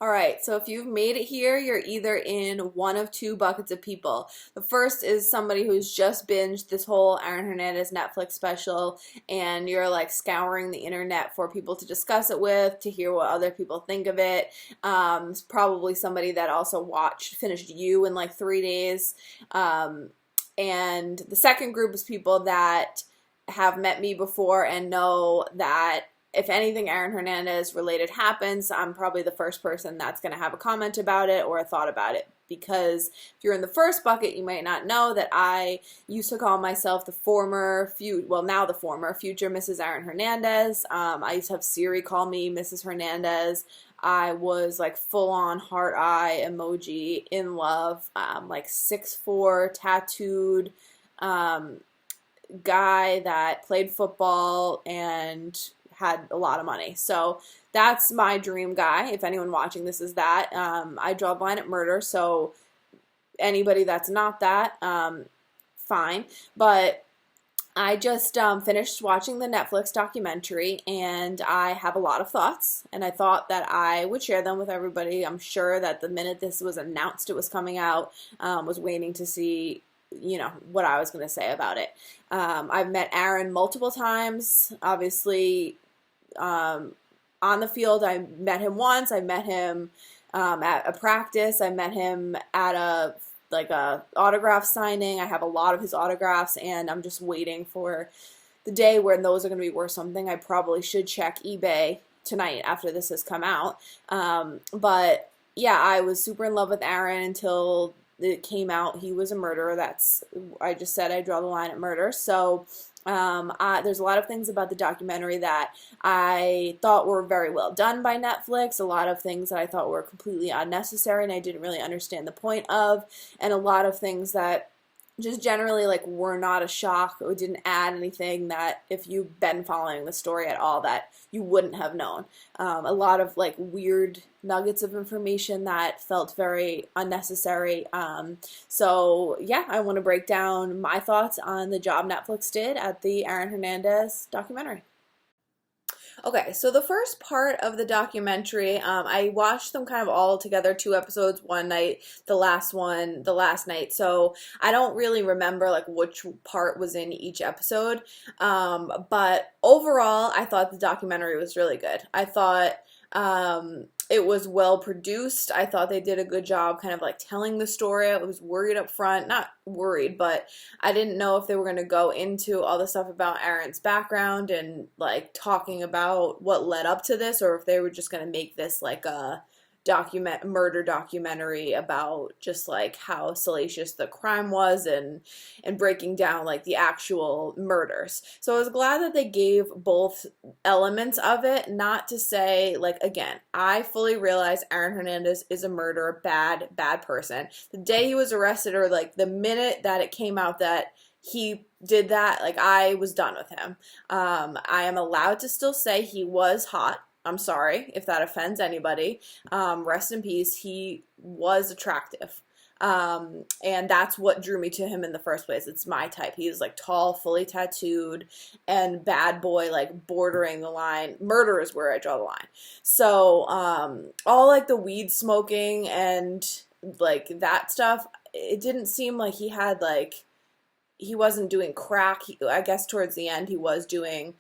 All right, so if you've made it here, you're either in one of two buckets of people. The first is somebody who's just binged this whole Aaron Hernandez Netflix special, and you're like scouring the internet for people to discuss it with, to hear what other people think of it. It's probably somebody that also finished You in like 3 days. And the second group is people that have met me before and know that if anything Aaron Hernandez related happens, I'm probably the first person that's going to have a comment about it or a thought about it. Because if you're in the first bucket, you might not know that I used to call myself now the former future Mrs. Aaron Hernandez. I used to have Siri call me Mrs. Hernandez. I was like full on heart eye emoji, in love, like 6'4", tattooed, guy that played football and had a lot of money. So that's my dream guy. If anyone watching this is that, I draw the line at murder. So anybody that's not that, fine. But I just finished watching the Netflix documentary, and I have a lot of thoughts, and I thought that I would share them with everybody. I'm sure that the minute this was announced it was coming out, was waiting to see what I was going to say about it. I've met Aaron multiple times. Obviously, on the field, I met him once. I met him at a practice. I met him at a autograph signing. I have a lot of his autographs, and I'm just waiting for the day when those are going to be worth something. I probably should check eBay tonight after this has come out. But yeah, I was super in love with Aaron until it came out he was a murderer. I just said I draw the line at murder. So there's a lot of things about the documentary that I thought were very well done by Netflix, a lot of things that I thought were completely unnecessary and I didn't really understand the point of, and a lot of things that just generally were not a shock or didn't add anything that if you've been following the story at all that you wouldn't have known. A lot of weird nuggets of information that felt very unnecessary. So yeah, I want to break down my thoughts on the job Netflix did at the Aaron Hernandez documentary. Okay, so the first part of the documentary, I watched them kind of all together, 2 episodes one night, the last one the last night. So I don't really remember which part was in each episode. But overall, I thought the documentary was really good. I thought it was well produced. I thought they did a good job kind of telling the story. I was worried up front, not worried, but I didn't know if they were going to go into all the stuff about Aaron's background and talking about what led up to this, or if they were just going to make this a murder documentary about just how salacious the crime was and breaking down the actual murders. So I was glad that they gave both elements of it, not to say again, I fully realize Aaron Hernandez is a murderer, bad person. The day he was arrested, or the minute that it came out that he did that, I was done with him. I am allowed to still say he was hot. I'm sorry if that offends anybody. Rest in peace. He was attractive. And that's what drew me to him in the first place. It's my type. He was tall, fully tattooed, and bad boy, bordering the line. Murder is where I draw the line. So, all the weed smoking and that stuff, it didn't seem like he had he wasn't doing crack. I guess towards the end he was doing,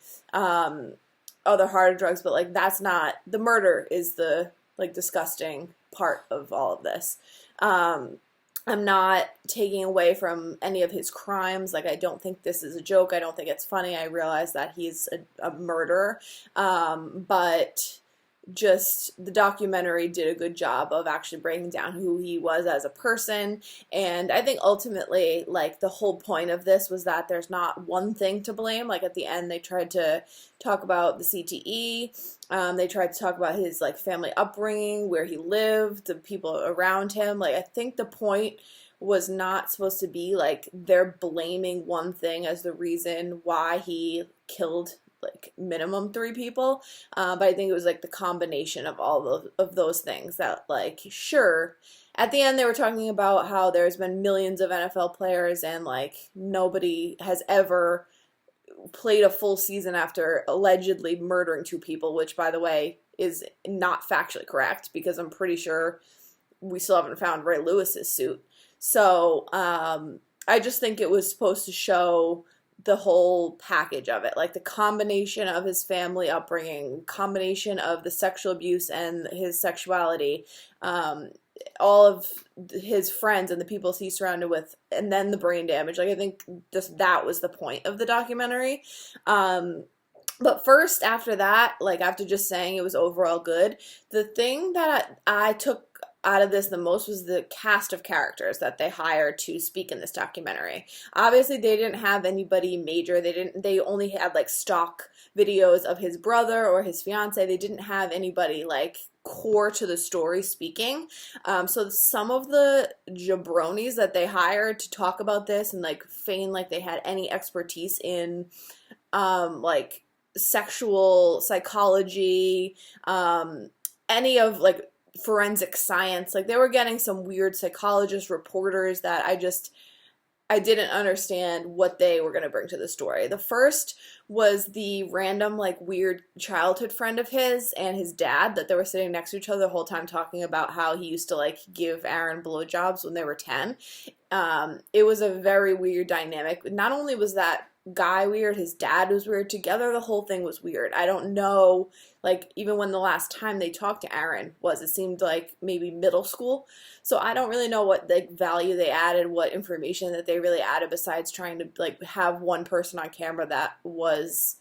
other harder drugs, but that's not the murder is the disgusting part of all of this. I'm not taking away from any of his crimes. I don't think this is a joke. I don't think it's funny. I realize that he's a murderer, but just the documentary did a good job of actually breaking down who he was as a person. And I think ultimately, the whole point of this was that there's not one thing to blame. At the end, they tried to talk about the CTE. They tried to talk about his family upbringing, where he lived, the people around him. I think the point was not supposed to be they're blaming one thing as the reason why he killed minimum 3 people, but I think it was the combination of all of those things that sure, at the end they were talking about how there's been millions of NFL players and nobody has ever played a full season after allegedly murdering 2 people, which by the way is not factually correct, because I'm pretty sure we still haven't found Ray Lewis's suit. So I just think it was supposed to show the whole package of it, like the combination of his family upbringing, combination of the sexual abuse and his sexuality, all of his friends and the people he's surrounded with, and then the brain damage. Like, I think just that was the point of the documentary. But first, after that, like, after just saying it was overall good, the thing that I took out of this the most was the cast of characters that they hired to speak in this documentary. Obviously, they didn't have anybody major. They only had like stock videos of his brother or his fiance. They didn't have anybody like core to the story speaking. So some of the jabronis that they hired to talk about this and like feign like they had any expertise in like sexual psychology, any of like forensic science, like they were getting some weird psychologist reporters that I didn't understand what they were going to bring to the story. The first was the random, like, weird childhood friend of his and his dad that they were sitting next to each other the whole time talking about how he used to, like, give Aaron blowjobs when they were 10. It was a very weird dynamic. Not only was that guy weird, his dad was weird. Together, the whole thing was weird. I don't know, like, even when the last time they talked to Aaron was, it seemed like maybe middle school. So I don't really know what, like, value they added, what information that they really added besides trying to, like, have one person on camera that was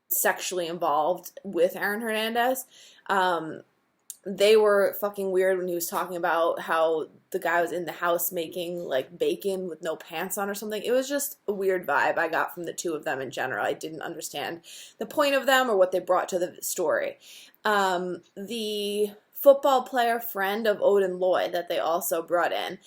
sexually involved with Aaron Hernandez. They were fucking weird when he was talking about how the guy was in the house making, like, bacon with no pants on or something. It was just a weird vibe I got from the two of them in general. I didn't understand the point of them or what they brought to the story. The football player friend of Odin Lloyd that they also brought in,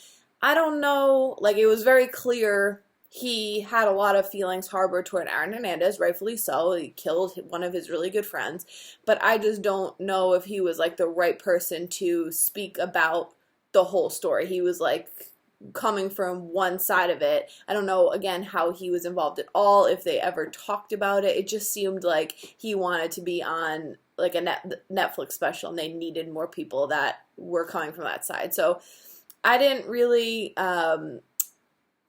I don't know, like, it was very clear he had a lot of feelings harbored toward Aaron Hernandez, rightfully so. He killed one of his really good friends. But I just don't know if he was, like, the right person to speak about the whole story. He was, like, coming from one side of it. I don't know, again, how he was involved at all, if they ever talked about it. It just seemed like he wanted to be on, like, a Netflix special, and they needed more people that were coming from that side. So I didn't really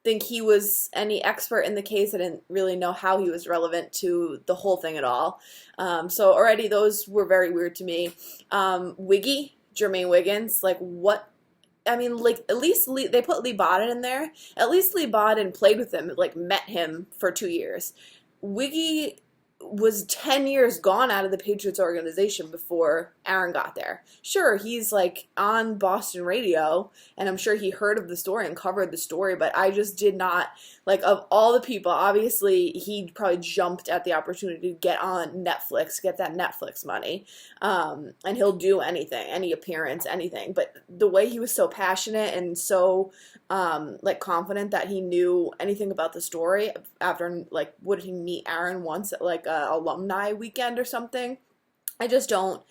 think he was any expert in the case. I didn't really know how he was relevant to the whole thing at all. So already those were very weird to me. Wiggy, Jermaine Wiggins, like, what? I mean, like, at least they put Lee Bodden in there. At least Lee Bodden played with him, like, met him for 2 years. Wiggy was 10 years gone out of the Patriots organization before Aaron got there. Sure, he's, like, on Boston radio, and I'm sure he heard of the story and covered the story, but I just did not, like, of all the people, obviously he probably jumped at the opportunity to get on Netflix, get that Netflix money, and he'll do anything, any appearance, anything, but the way he was so passionate and so like, confident that he knew anything about the story after, like, would he meet Aaron once at, like, a alumni weekend or something? I just don't.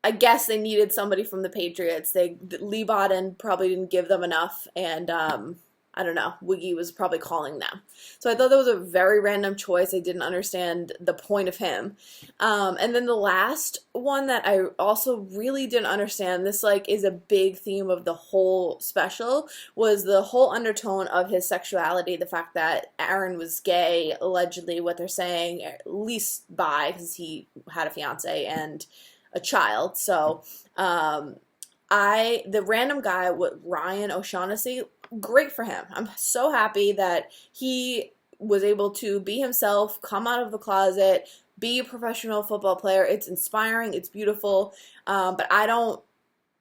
I guess they needed somebody from the Patriots. Lee Bodden probably didn't give them enough, and I don't know, Wiggy was probably calling them. So I thought that was a very random choice. I didn't understand the point of him. And then the last one that I also really didn't understand, this, like, is a big theme of the whole special, was the whole undertone of his sexuality, the fact that Aaron was gay, allegedly, what they're saying, at least bi, because he had a fiance and a child. So the random guy with Ryan O'Shaughnessy, great for him. I'm so happy that he was able to be himself, come out of the closet, be a professional football player. It's inspiring. It's beautiful. But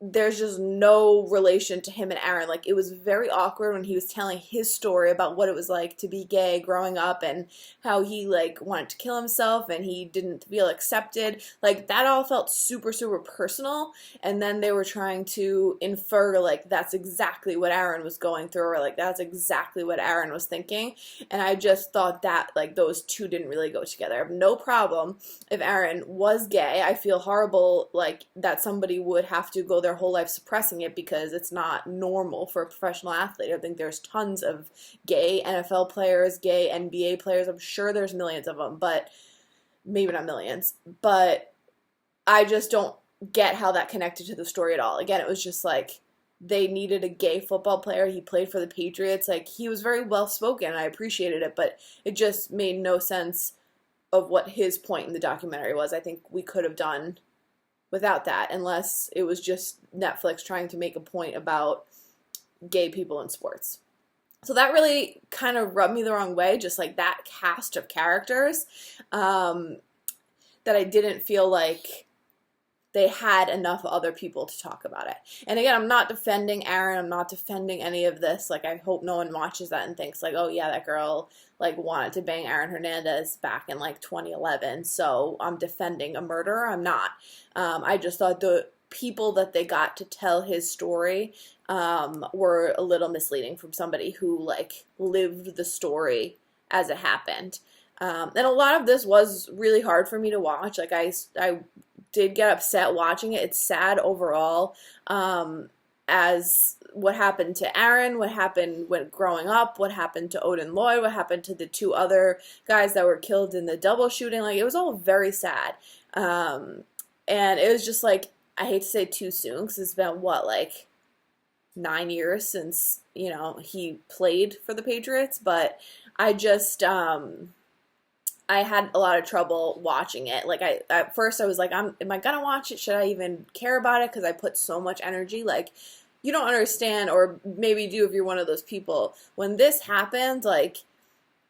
there's just no relation to him and Aaron. Like, it was very awkward when he was telling his story about what it was like to be gay growing up and how he, like, wanted to kill himself and he didn't feel accepted. Like, that all felt super, super personal. And then they were trying to infer, like, that's exactly what Aaron was going through, or, like, that's exactly what Aaron was thinking. And I just thought that, like, those two didn't really go together. I have no problem if Aaron was gay. I feel horrible, like, that somebody would have to go their whole life suppressing it because it's not normal for a professional athlete. I think there's tons of gay NFL players, gay NBA players. I'm sure there's millions of them, but maybe not millions. But I just don't get how that connected to the story at all. Again, it was just like they needed a gay football player. He played for the Patriots. Like, he was very well spoken. I appreciated it, but it just made no sense of what his point in the documentary was. I think we could have done without that, unless it was just Netflix trying to make a point about gay people in sports. So that really kind of rubbed me the wrong way, just like that cast of characters, that I didn't feel like they had enough other people to talk about it. And again, I'm not defending Aaron. I'm not defending any of this. Like, I hope no one watches that and thinks like, oh yeah, that girl like wanted to bang Aaron Hernandez back in like 2011. So I'm defending a murderer. I'm not. I just thought the people that they got to tell his story were a little misleading from somebody who like lived the story as it happened. And a lot of this was really hard for me to watch. Like, I did get upset watching it. It's sad overall, as what happened to Aaron, what happened when growing up, what happened to Odin Lloyd, what happened to the two other guys that were killed in the double shooting. Like, it was all very sad. And it was just like, I hate to say too soon, because it's been, what, like 9 years since, you know, he played for the Patriots, but I just, I had a lot of trouble watching it. Like, at first I was like, am I gonna watch it? Should I even care about it? Because I put so much energy. Like, you don't understand, or maybe you do if you're one of those people. When this happened, like,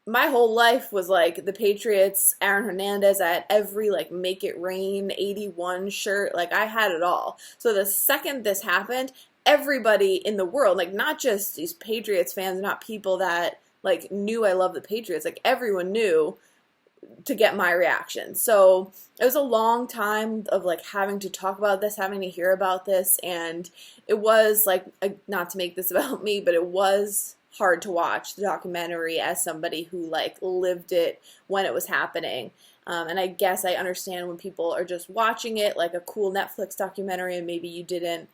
my whole life was like the Patriots, Aaron Hernandez. I had every like Make It Rain 81 shirt. Like, I had it all. So the second this happened, everybody in the world, like, not just these Patriots fans, not people that like knew I love the Patriots, like everyone knew to get my reaction. So it was a long time of like having to talk about this, having to hear about this, and it was like, not to make this about me, but it was hard to watch the documentary as somebody who like lived it when it was happening. And I guess I understand when people are just watching it like a cool Netflix documentary and maybe you didn't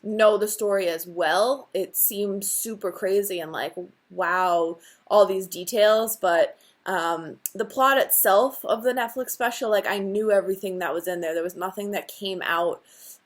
know the story as well. It seems super crazy and like, wow, all these details, but the plot itself of the Netflix special, like, I knew everything that was in there. There was nothing that came out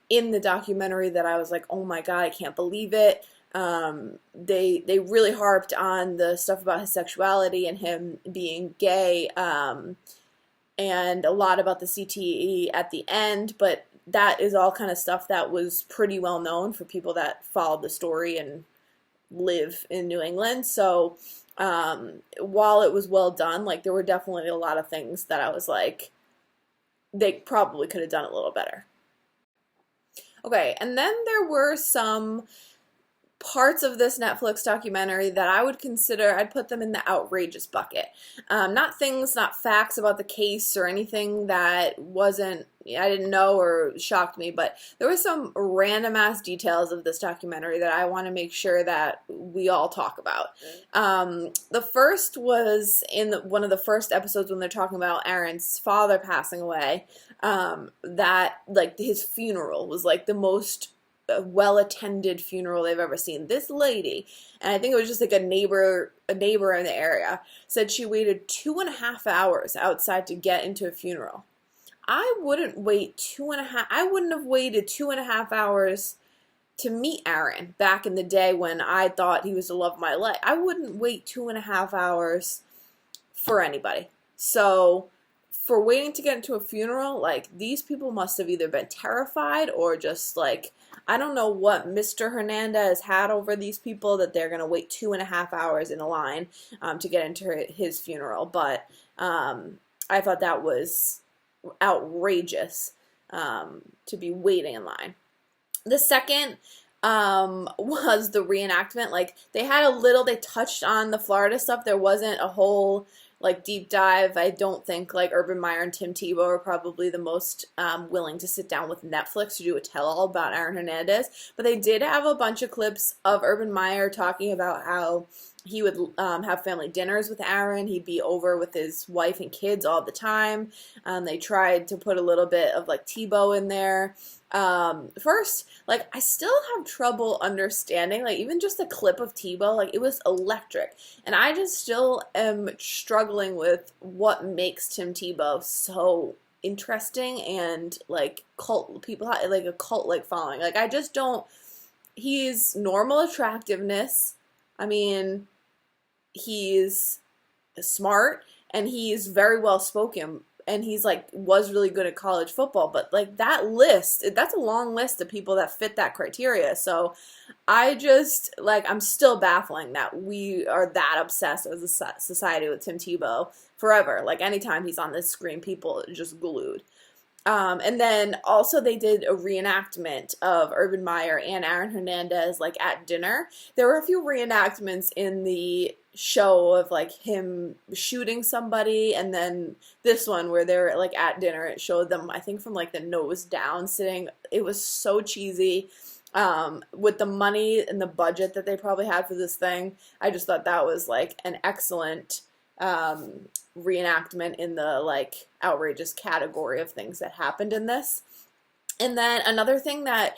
in the documentary that I was like, oh my God, I can't believe it. They really harped on the stuff about his sexuality and him being gay, and a lot about the CTE at the end, but that is all kind of stuff that was pretty well known for people that followed the story and live in New England. So while it was well done, like, there were definitely a lot of things that I was like, they probably could have done a little better. Okay, and then there were some parts of this Netflix documentary that I would consider, I'd put them in the outrageous bucket. Not facts about the case or anything that I didn't know or shocked me, but there were some random ass details of this documentary that I want to make sure that we all talk about. The first was in one of the first episodes when they're talking about Aaron's father passing away, that like his funeral was like the most well-attended funeral they've ever seen. This lady, and I think it was just like a neighbor in the area, said she waited 2.5 hours outside to get into a funeral. I wouldn't have waited 2.5 hours to meet Aaron back in the day when I thought he was the love of my life. I wouldn't wait 2.5 hours for anybody. So for waiting to get into a funeral, like, these people must have either been terrified or just like, I don't know what Mr. Hernandez had over these people that they're going to wait 2.5 hours in a line to get into his funeral. But I thought that was outrageous to be waiting in line. The second was the reenactment. Like, they touched on the Florida stuff. There wasn't a whole like deep dive. I don't think like Urban Meyer and Tim Tebow are probably the most willing to sit down with Netflix to do a tell-all about Aaron Hernandez, but they did have a bunch of clips of Urban Meyer talking about how he would have family dinners with Aaron. He'd be over with his wife and kids all the time. They tried to put a little bit of like Tebow in there. First, like, I still have trouble understanding, like, even just a clip of Tebow, like, it was electric, and I just still am struggling with what makes Tim Tebow so interesting and like cult people like a cult like following. Like I just don't. He's normal attractiveness. I mean, he's smart and he's very well spoken and he's like was really good at college football, but like that's a long list of people that fit that criteria. So I just like I'm still baffling that we are that obsessed as a society with Tim Tebow forever. Like anytime he's on this screen, people are just glued. And then also they did a reenactment of Urban Meyer and Aaron Hernandez like at dinner. There were a few reenactments in the show of like him shooting somebody, and then this one where they were like at dinner, it showed them I think from like the nose down sitting. It was so cheesy. With the money and the budget that they probably had for this thing, I just thought that was like an excellent reenactment in the like outrageous category of things that happened in this. And then another thing that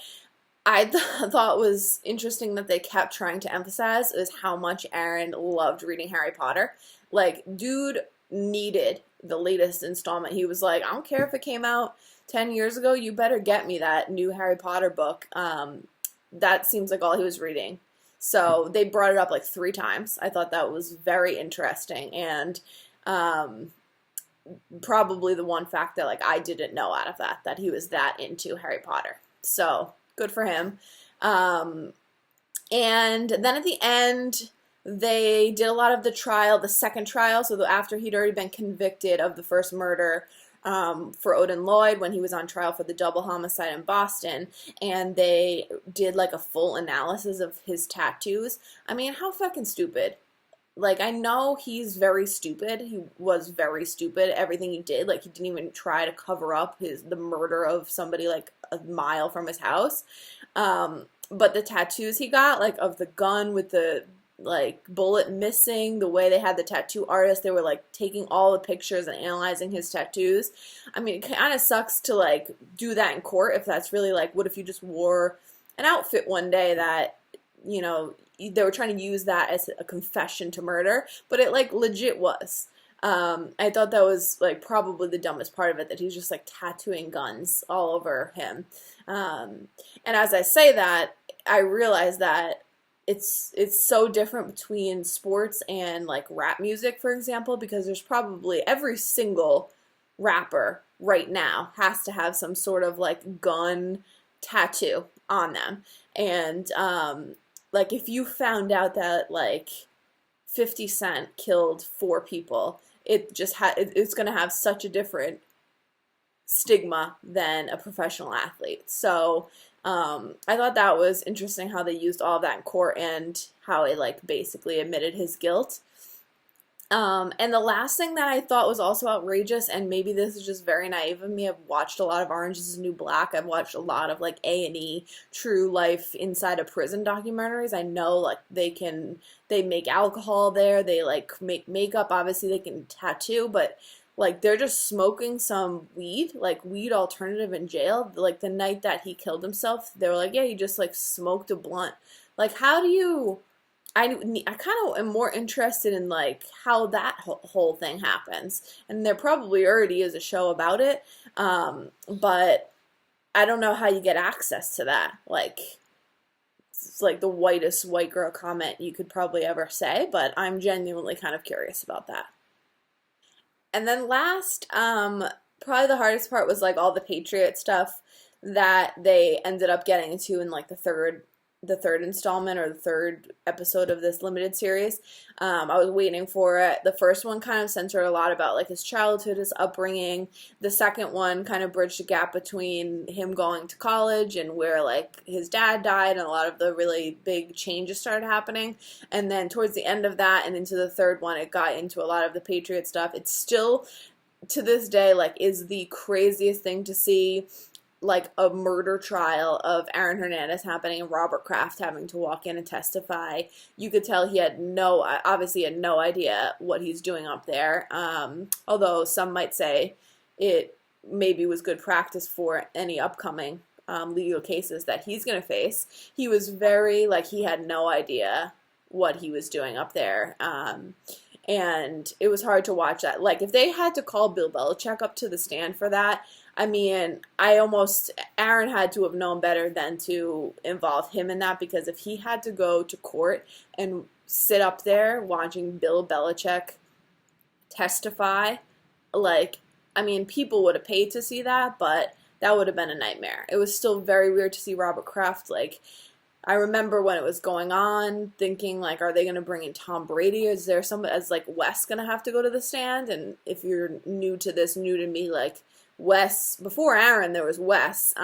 I thought was interesting that they kept trying to emphasize is how much Aaron loved reading Harry Potter. Like, dude needed the latest installment. He was like, I don't care if it came out 10 years ago, you better get me that new Harry Potter book. That seems like all he was reading. So they brought it up like 3 times. I thought that was very interesting, and probably the one fact that like I didn't know out of that he was that into Harry Potter. So good for him. And then at the end, they did a lot of the second trial. So after he'd already been convicted of the first murder for Odin Lloyd when he was on trial for the double homicide in Boston, and they did like a full analysis of his tattoos. I mean, how fucking stupid. Like, I know he's very stupid. He was very stupid, everything he did. Like, he didn't even try to cover up the murder of somebody, like, a mile from his house. But the tattoos he got, like, of the gun with the, like, bullet missing, the way they had the tattoo artist, they were, like, taking all the pictures and analyzing his tattoos. I mean, it kind of sucks to, like, do that in court if that's really, like, what if you just wore an outfit one day that, you know, they were trying to use that as a confession to murder, but it like legit was. I thought that was like probably the dumbest part of it, that he's just like tattooing guns all over him. And as I say that, I realize that it's so different between sports and like rap music, for example, because there's probably every single rapper right now has to have some sort of like gun tattoo on them. And like, if you found out that, like, 50 Cent killed 4 people, it's going to have such a different stigma than a professional athlete. So, I thought that was interesting how they used all of that in court and how it, like, basically admitted his guilt. And the last thing that I thought was also outrageous, and maybe this is just very naive of me, I've watched a lot of Orange is the New Black, I've watched a lot of like A&E true life inside a prison documentaries. I know like they make alcohol there, they like make makeup, obviously they can tattoo, but like they're just smoking some weed, like weed alternative in jail. Like the night that he killed himself, they were like, yeah, he just like smoked a blunt. Like how do you... I kind of am more interested in, like, how that whole thing happens. And there probably already is a show about it, but I don't know how you get access to that. Like, it's like the whitest white girl comment you could probably ever say, but I'm genuinely kind of curious about that. And then last, probably the hardest part was, like, all the Patriot stuff that they ended up getting into in, like, the third installment or the third episode of this limited series. I was waiting for it. The first one kind of centered a lot about like his childhood, his upbringing. The second one kind of bridged the gap between him going to college and where like his dad died and a lot of the really big changes started happening. And then towards the end of that and into the third one, it got into a lot of the Patriot stuff. It's still to this day like is the craziest thing to see, like a murder trial of Aaron Hernandez happening and Robert Kraft having to walk in and testify. You could tell he had obviously had no idea what he's doing up there. Although some might say it maybe was good practice for any upcoming legal cases that he's going to face. He was very, like, he had no idea what he was doing up there. and it was hard to watch that. Like, if they had to call Bill Belichick up to the stand for that, I mean, Aaron had to have known better than to involve him in that, because if he had to go to court and sit up there watching Bill Belichick testify, like, I mean, people would have paid to see that, but that would have been a nightmare. It was still very weird to see Robert Kraft. Like, I remember when it was going on, thinking, like, are they going to bring in Tom Brady? Is there somebody, as like Wes going to have to go to the stand? And if you're new to this, new to me, like, Wes, before Aaron, there was Wes.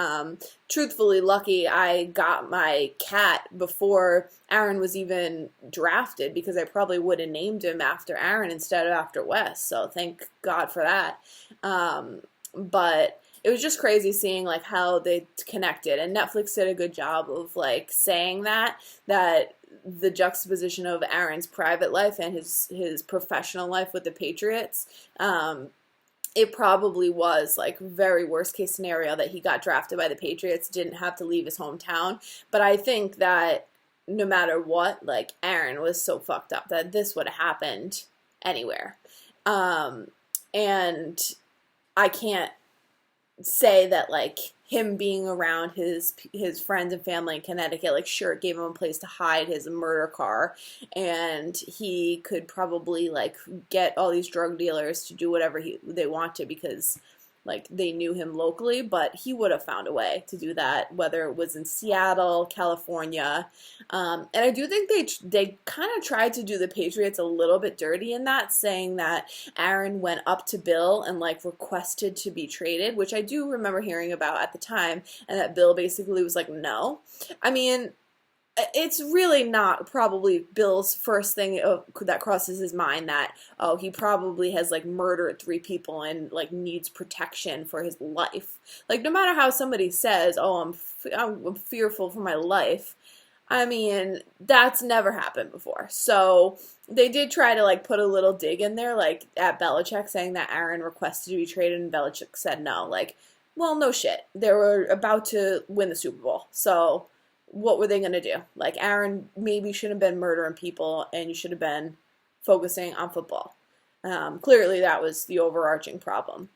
Truthfully, lucky I got my cat before Aaron was even drafted, because I probably would have named him after Aaron instead of after Wes. So thank God for that. But it was just crazy seeing like how they connected, and Netflix did a good job of like saying that the juxtaposition of Aaron's private life and his professional life with the Patriots. It probably was like very worst case scenario that he got drafted by the Patriots, didn't have to leave his hometown. But I think that no matter what, like, Aaron was so fucked up that this would have happened anywhere. And I can't say that like him being around his friends and family in Connecticut, like, sure, it gave him a place to hide his murder car, and he could probably like get all these drug dealers to do whatever they wanted, because like they knew him locally, but he would have found a way to do that, whether it was in Seattle, California. And I do think they kind of tried to do the Patriots a little bit dirty in that, saying that Aaron went up to Bill and like requested to be traded, which I do remember hearing about at the time, and that Bill basically was like, no. I mean, it's really not probably Bill's first thing that crosses his mind, that, oh, he probably has like murdered 3 people and like needs protection for his life. Like, no matter how somebody says, oh, I'm fearful for my life, I mean, that's never happened before. So they did try to like put a little dig in there, like at Belichick, saying that Aaron requested to be traded and Belichick said no. Like, well, no shit. They were about to win the Super Bowl, so what were they going to do? Like, Aaron maybe shouldn't have been murdering people, and you should have been focusing on football. Clearly, that was the overarching problem.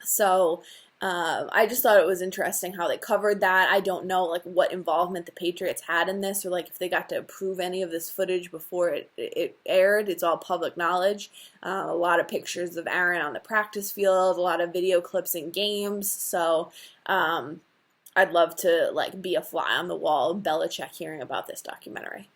So I just thought it was interesting how they covered that. I don't know like what involvement the Patriots had in this, or like if they got to approve any of this footage before it aired. It's all public knowledge. A lot of pictures of Aaron on the practice field, a lot of video clips in games. So I'd love to like be a fly on the wall of Belichick hearing about this documentary.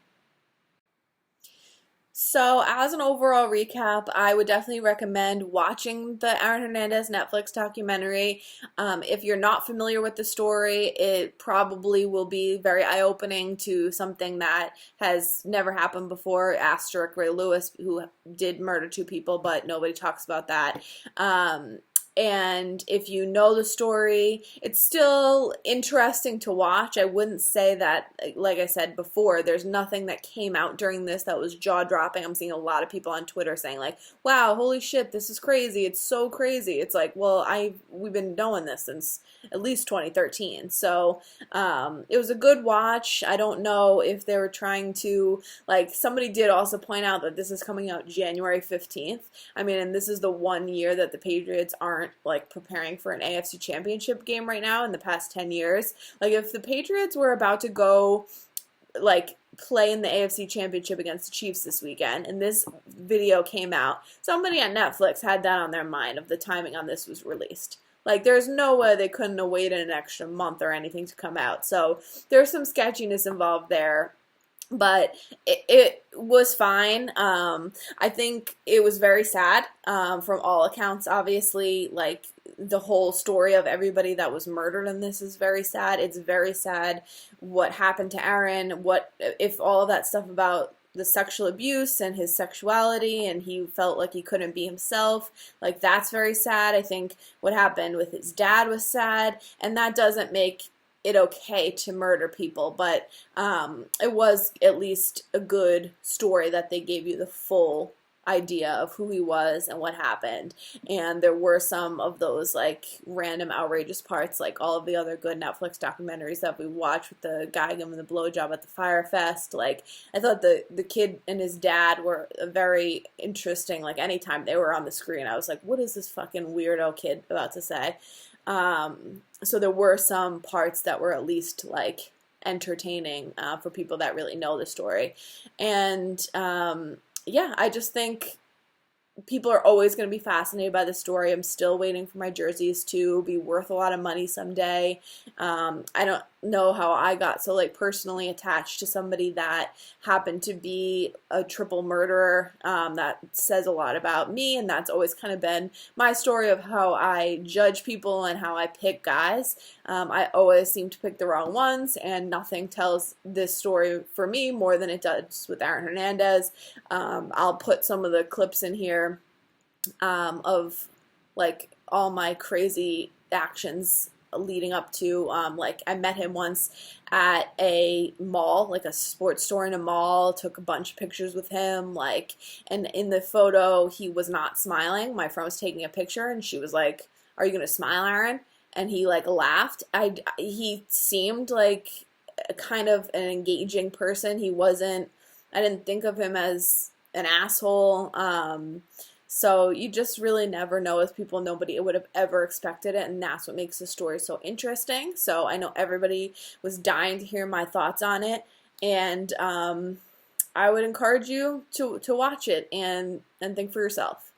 So as an overall recap, I would definitely recommend watching the Aaron Hernandez Netflix documentary. If you're not familiar with the story, it probably will be very eye-opening to something that has never happened before. Asterisk Ray Lewis, who did murder 2 people, but nobody talks about that. And if you know the story, it's still interesting to watch. I wouldn't say that, like I said before, there's nothing that came out during this that was jaw-dropping. I'm seeing a lot of people on Twitter saying like, wow, holy shit, this is crazy. It's so crazy. It's like, well, we've been knowing this since at least 2013. So it was a good watch. I don't know if they were trying to, like, somebody did also point out that this is coming out January 15th. I mean, and this is the one year that the Patriots aren't like preparing for an AFC championship game right now in the past 10 years. Like, if the Patriots were about to go like play in the AFC championship against the Chiefs this weekend and this video came out, somebody at Netflix had that on their mind of the timing on this was released. Like, there's no way they couldn't have waited an extra month or anything to come out. So there's some sketchiness involved there. But it was fine. I think it was very sad from all accounts. Obviously, like, the whole story of everybody that was murdered in this is very sad. It's very sad what happened to Aaron, if all of that stuff about the sexual abuse and his sexuality, and he felt like he couldn't be himself. Like, that's very sad. I think what happened with his dad was sad, and that doesn't make it okay to murder people, but it was at least a good story that they gave you the full idea of who he was and what happened. And there were some of those like random outrageous parts, like all of the other good Netflix documentaries that we watched with the guy giving the blowjob at the Fire Fest. Like I thought the kid and his dad were a very interesting. Like anytime they were on the screen, I was like, what is this fucking weirdo kid about to say? So there were some parts that were at least like entertaining for people that really know the story. And yeah, I just think people are always going to be fascinated by the story. I'm still waiting for my jerseys to be worth a lot of money someday. I don't know how I got so like personally attached to somebody that happened to be a triple murderer. That says a lot about me, and that's always kind of been my story of how I judge people and how I pick guys. I always seem to pick the wrong ones, and nothing tells this story for me more than it does with Aaron Hernandez. I'll put some of the clips in here of like all my crazy actions leading up to like I met him once at a mall, like a sports store in a mall, took a bunch of pictures with him, like, and in the photo he was not smiling. My friend was taking a picture and she was like, "Are you gonna smile, Aaron?" And he like laughed. He seemed like a kind of an engaging person. He wasn't, I didn't think of him as an asshole. So you just really never know with people. Nobody would have ever expected it, and that's what makes the story so interesting. So I know everybody was dying to hear my thoughts on it, and I would encourage you to watch it and think for yourself.